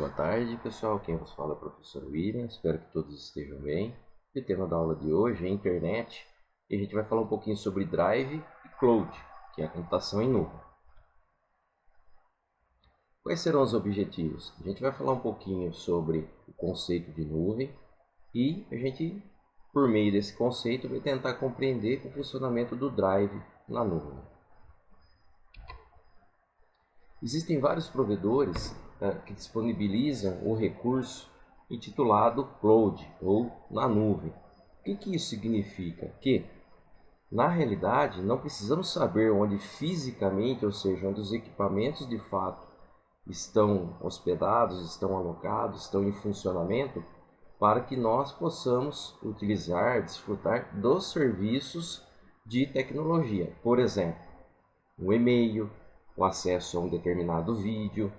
Boa tarde, pessoal. Quem vos fala é o professor William. Espero que todos estejam bem. O tema da aula de hoje é internet e a gente vai falar um pouquinho sobre Drive e Cloud, que é a computação em nuvem. Quais serão os objetivos? A gente vai falar um pouquinho sobre o conceito de nuvem e a gente, por meio desse conceito, vai tentar compreender o funcionamento do Drive na nuvem. Existem vários provedores que disponibilizam o recurso intitulado Cloud ou na nuvem. O que isso significa? Que, na realidade, não precisamos saber onde fisicamente, ou seja, onde os equipamentos de fato estão hospedados, estão alocados, estão em funcionamento, para que nós possamos utilizar, desfrutar dos serviços de tecnologia. Por exemplo, um e-mail, o acesso a um determinado vídeo,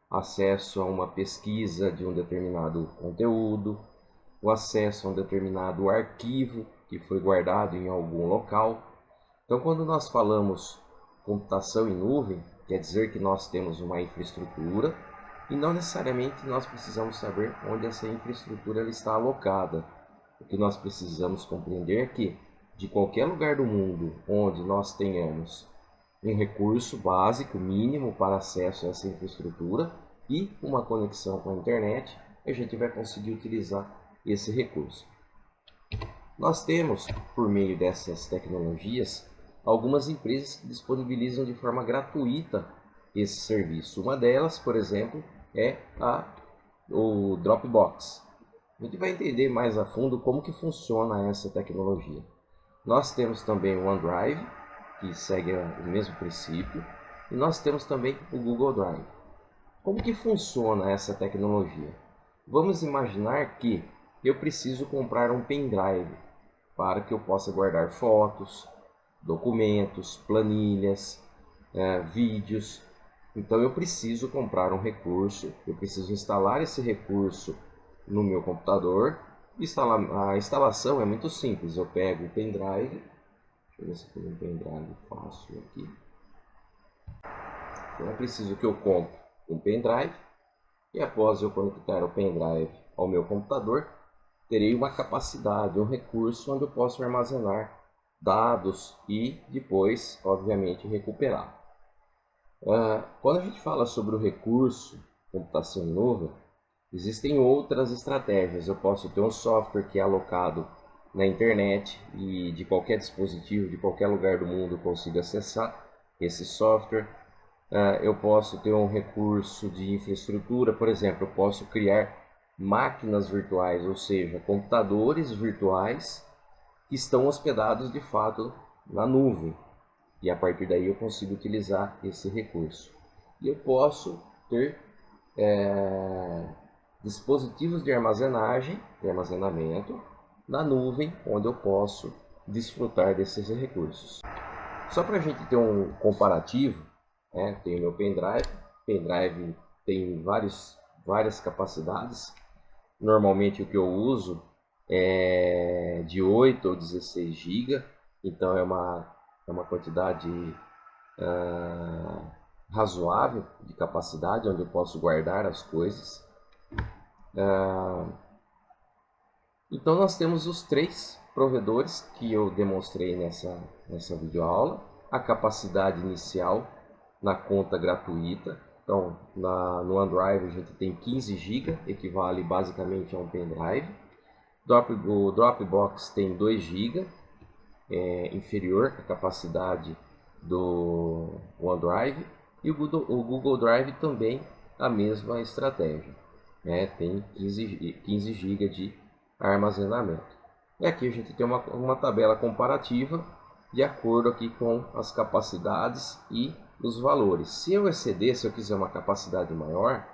acesso a uma pesquisa de um determinado conteúdo, o acesso a um determinado arquivo que foi guardado em algum local. Então, quando nós falamos computação em nuvem, quer dizer que nós temos uma infraestrutura e não necessariamente nós precisamos saber onde essa infraestrutura ela está alocada. O que nós precisamos compreender é que, de qualquer lugar do mundo onde nós tenhamos um recurso básico mínimo para acesso a essa infraestrutura e uma conexão com a internet, a gente vai conseguir utilizar esse recurso. Nós temos, por meio dessas tecnologias, algumas empresas que disponibilizam de forma gratuita esse serviço. Uma delas, por exemplo, é o Dropbox. A gente vai entender mais a fundo como que funciona essa tecnologia. Nós temos também o OneDrive, que segue o mesmo princípio, e nós temos também o Google Drive. Como que funciona essa tecnologia? Vamos imaginar que eu preciso comprar um pendrive para que eu possa guardar fotos, documentos, planilhas, vídeos. Então eu preciso comprar um recurso, eu preciso instalar esse recurso no meu computador. A instalação é muito simples, eu pego o pendrive. Deixa eu ver se tem um pendrive fácil aqui. Então é preciso que eu compre um pendrive e após eu conectar o pendrive ao meu computador, terei uma capacidade, um recurso onde eu posso armazenar dados e depois, obviamente, recuperar. Quando a gente fala sobre o recurso computação em nuvem, existem outras estratégias. Eu posso ter um software que é alocado na internet e de qualquer dispositivo, de qualquer lugar do mundo eu consigo acessar esse software. Eu posso ter um recurso de infraestrutura, por exemplo, eu posso criar máquinas virtuais, ou seja, computadores virtuais que estão hospedados de fato na nuvem. E a partir daí eu consigo utilizar esse recurso. E eu posso ter dispositivos de armazenagem, de armazenamento, na nuvem, onde eu posso desfrutar desses recursos. Só para a gente ter um comparativo, tem o meu pendrive tem várias capacidades. Normalmente o que eu uso é de 8 ou 16 GB, então é uma quantidade razoável de capacidade, onde eu posso guardar as coisas. Então nós temos os três provedores que eu demonstrei nessa videoaula. A capacidade inicial na conta gratuita. Então no OneDrive a gente tem 15 GB, equivale basicamente a um pendrive. O Dropbox tem 2 GB, inferior à capacidade do OneDrive. E o Google Drive também a mesma estratégia, tem 15 GB de armazenamento. E aqui a gente tem uma tabela comparativa de acordo aqui com as capacidades e os valores. Se eu quiser uma capacidade maior,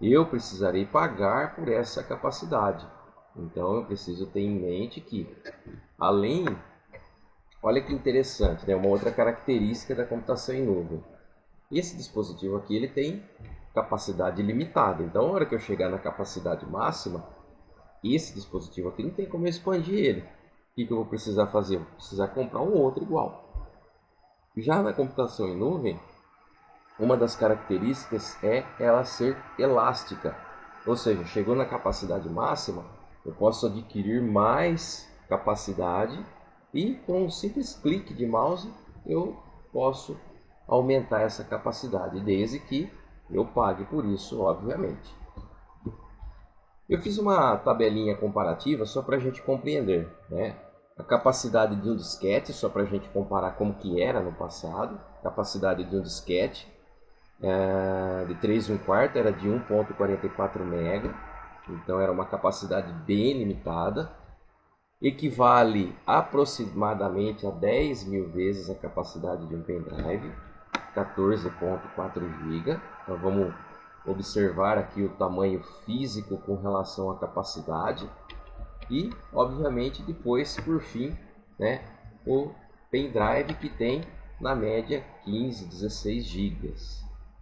eu precisarei pagar por essa capacidade. Então eu preciso ter em mente que, olha que interessante, uma outra característica da computação em nuvem. Esse dispositivo aqui ele tem capacidade limitada. Então, na hora que eu chegar na capacidade máxima, esse dispositivo aqui não tem como eu expandir ele. O que eu vou precisar fazer? Eu vou precisar comprar um outro igual. Já na computação em nuvem, uma das características é ela ser elástica. Ou seja, chegou na capacidade máxima, eu posso adquirir mais capacidade e com um simples clique de mouse eu posso aumentar essa capacidade, desde que eu pague por isso, obviamente. Eu fiz uma tabelinha comparativa só para a gente compreender, né? A capacidade de um disquete, só para a gente comparar como que era no passado. Capacidade de um disquete de 3 1/4 era de 1.44 MB, então era uma capacidade bem limitada. Equivale aproximadamente a 10.000 vezes a capacidade de um pendrive, 14.4 GB. Então vamos observar aqui o tamanho físico com relação à capacidade e, obviamente, depois, por fim, né, o pendrive que tem na média 15, 16 GB.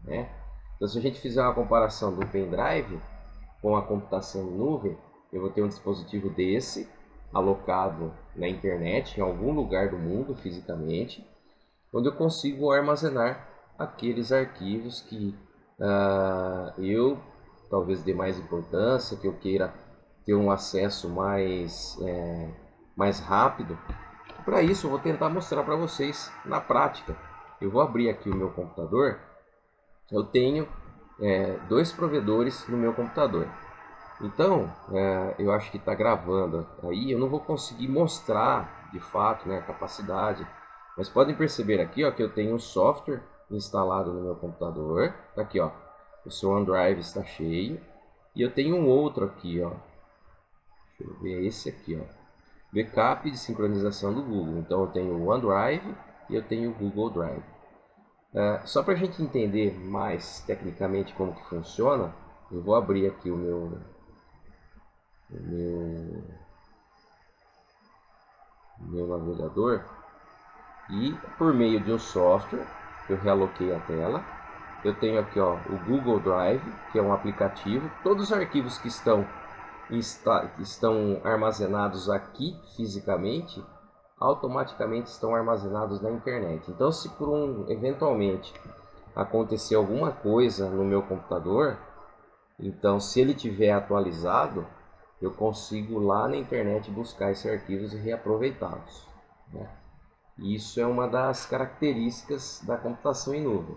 Né? Então, se a gente fizer uma comparação do pendrive com a computação em nuvem, eu vou ter um dispositivo desse alocado na internet, em algum lugar do mundo fisicamente, onde eu consigo armazenar aqueles arquivos que eu talvez dê mais importância, que eu queira ter um acesso mais rápido. Para isso eu vou tentar mostrar para vocês na prática. Eu vou abrir aqui o meu computador. Eu tenho dois provedores no meu computador. Então, eu acho que está gravando aí, eu não vou conseguir mostrar de fato, né, a capacidade, mas podem perceber aqui, ó, que eu tenho um software instalado no meu computador. Tá aqui, ó, o seu OneDrive está cheio, e eu tenho um outro aqui, ó, deixa eu ver, esse aqui, ó, backup de sincronização do Google. Então eu tenho o OneDrive e eu tenho o Google Drive. Só para a gente entender mais tecnicamente como que funciona, eu vou abrir aqui o meu navegador, e por meio de um software eu realoquei a tela. Eu tenho aqui, ó, o Google Drive, que é um aplicativo. Todos os arquivos que estão armazenados aqui fisicamente automaticamente estão armazenados na internet. Então, se eventualmente acontecer alguma coisa no meu computador, então se ele tiver atualizado, eu consigo lá na internet buscar esses arquivos e reaproveitá-los, né? Isso é uma das características da computação em nuvem.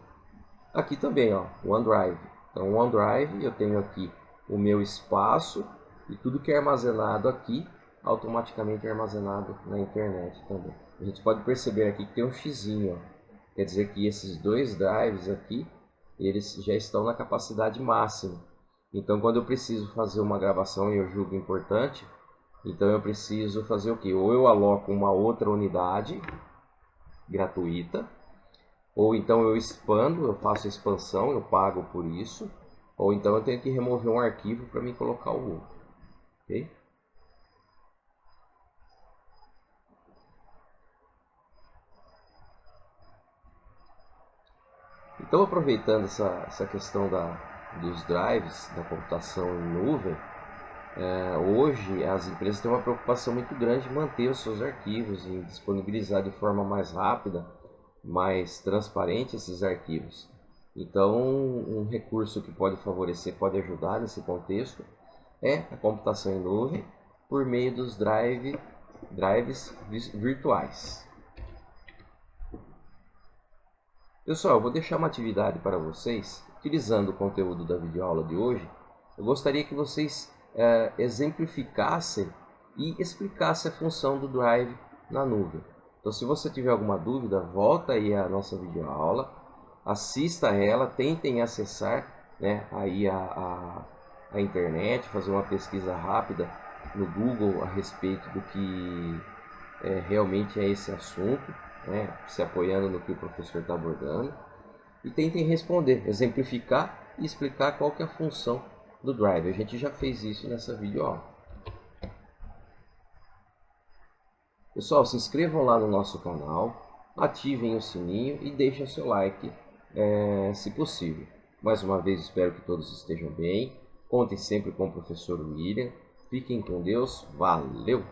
Aqui também, ó, o OneDrive. Então, o OneDrive, eu tenho aqui o meu espaço e tudo que é armazenado aqui automaticamente é armazenado na internet também. A gente pode perceber aqui que tem um xizinho, ó. Quer dizer que esses dois drives aqui, eles já estão na capacidade máxima. Então, quando eu preciso fazer uma gravação e eu julgo importante, então eu preciso fazer o que? Ou eu aloco uma outra unidade gratuita, ou então eu expando, eu faço a expansão, eu pago por isso, ou então eu tenho que remover um arquivo para me colocar o outro. Ok? Então, aproveitando essa questão dos drives, da computação em nuvem, hoje as empresas têm uma preocupação muito grande em manter os seus arquivos e disponibilizar de forma mais rápida, mais transparente esses arquivos. Então, um recurso que pode favorecer, pode ajudar nesse contexto, é a computação em nuvem por meio dos drives virtuais. Pessoal, eu vou deixar uma atividade para vocês, utilizando o conteúdo da videoaula de hoje. Eu gostaria que vocês exemplificassem e explicassem a função do Drive na nuvem. Então, se você tiver alguma dúvida, volta aí à nossa videoaula, assista a ela, tentem acessar, né, aí a internet, fazer uma pesquisa rápida no Google a respeito do que realmente é esse assunto, né, se apoiando no que o professor está abordando, e tentem responder, exemplificar e explicar qual que é a função do Drive. A gente já fez isso nessa videoaula. Pessoal, se inscrevam lá no nosso canal, ativem o sininho e deixem o seu like, se possível. Mais uma vez, espero que todos estejam bem. Contem sempre com o professor William. Fiquem com Deus. Valeu!